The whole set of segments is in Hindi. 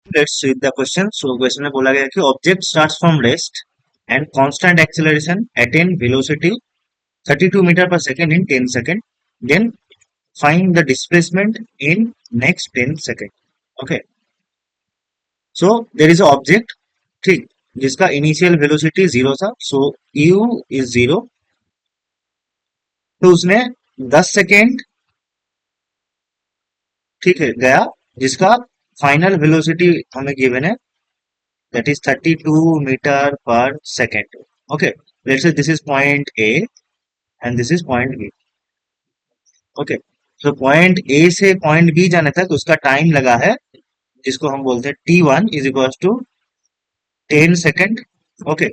Let's read the question. So question में बोला गया कि object starts from rest and constant acceleration attain velocity 32 meter per second in 10 second. Then find the displacement in next 10 second. Okay. So there is a object, ठीक, जिसका इनिशियल वेलोसिटी जीरो था. So u is zero. तो उसने 10 सेकेंड, ठीक है, गया, जिसका फाइनल वेलोसिटी हमें गिवन है, that is 32 metre per second. Okay, let's say this is point A and this is point B. Okay, तो पॉइंट ए से पॉइंट बी जाने तक उसका टाइम लगा है, जिसको हम बोलते हैं t1 is equal to 10 second. Okay,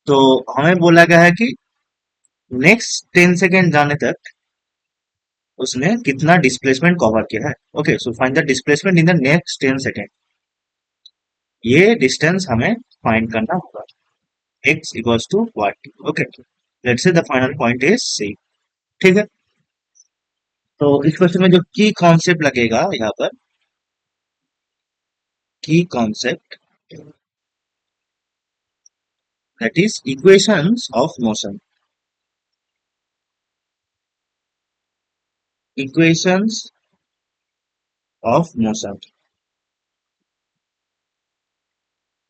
तो हमें बोला गया है कि नेक्स्ट 10 सेकेंड जाने तक उसने कितना डिस्प्लेसमेंट कवर किया है. Okay, so find the displacement in the next 10 second. ये डिस्टेंस हमें फाइंड करना होगा. x equals to what. Okay, let's say the final point is C. ठीक है, तो इस क्वेश्चन में जो की कॉन्सेप्ट लगेगा यहाँ पर, की concept, that is equations of motion. Equations of motion.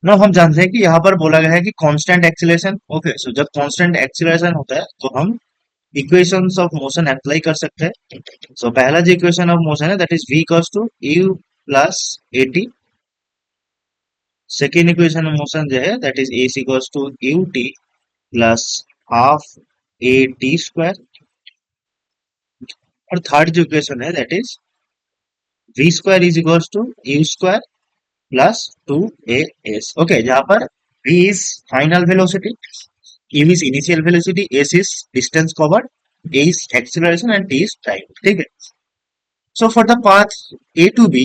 ना हम जानते हैं कि यहाँ पर बोला गया है कि कांस्टेंट एक्सीलरेशन. ओके, सो जब कांस्टेंट एक्सीलरेशन होता है तो हम इक्वेशंस ऑफ मोशन अप्लाई कर सकते हैं. सो पहला जो इक्वेशन ऑफ मोशन है that is v equals to u plus at. Second equation of motion जो है that is ac equals to ut plus half at square. और थर्ड जो इक्वेशन है that is v square is equals to u square plus 2as. Okay, जहां पर v is final velocity, u is initial velocity, s is distance covered, a is acceleration and t is time. ठीक है. So for the path a to b,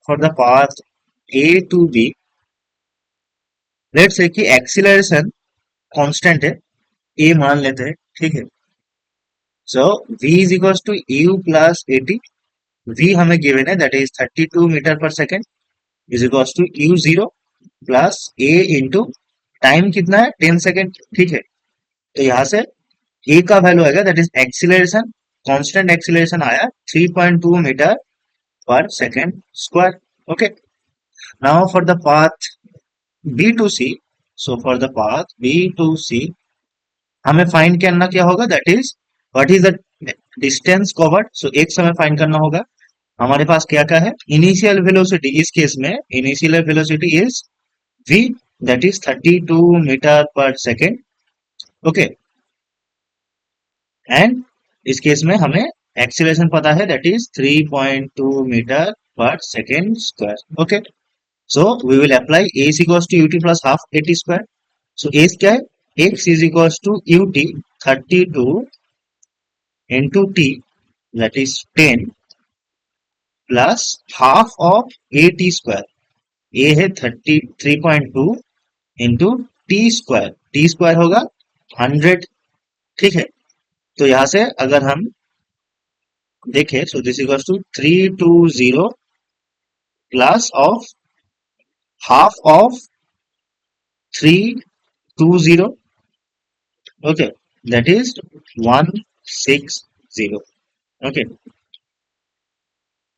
for the path a to b, let's say कि acceleration constant है, a मान लेते हैं. ठीक है. So v is equals to u plus at. v हमें given है that is 32 metre per second is equals to u zero plus a into time कितना है 10 सेकेंड. ठीक है, तो यहाँ से a का वैल्यू आएगा that is acceleration, constant acceleration आया 3.2 metre per second square. Okay, now for the path b to c, so for the path b to c हमें फाइंड करना क्या होगा, that is what is the distance covered. So x हमें फाइंड करना होगा. हमारे पास क्या क्या है, इनिशियल वेलोसिटी. इस केस में initial velocity is v, that is 32 metre per second. Okay, and इस केस में हमें एक्सीलरेशन पता है that is 3.2 metre per second square. Okay, so we will apply a is equals to ut plus half at square. So a क्या है, x is equals to ut 32 into t, that is 10 plus half of at square. a है 3.2 into T square. T square होगा 100. ठीक है, तो यहां से अगर हम देखें, so this equals to 320 plus of half of 320. Okay, that is 160. Okay,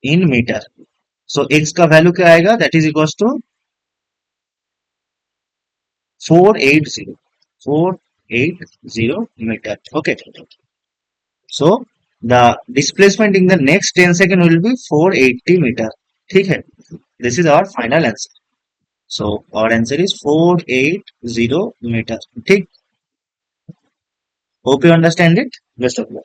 in metre. So x का वैल्यू क्या आएगा, that is equals to 480 metre. Okay, so the displacement in the next 10 second will be 480 metre. ठीक है, this is our final answer. So our answer is 480 metre. ठीक, hope you understand it. Best of luck.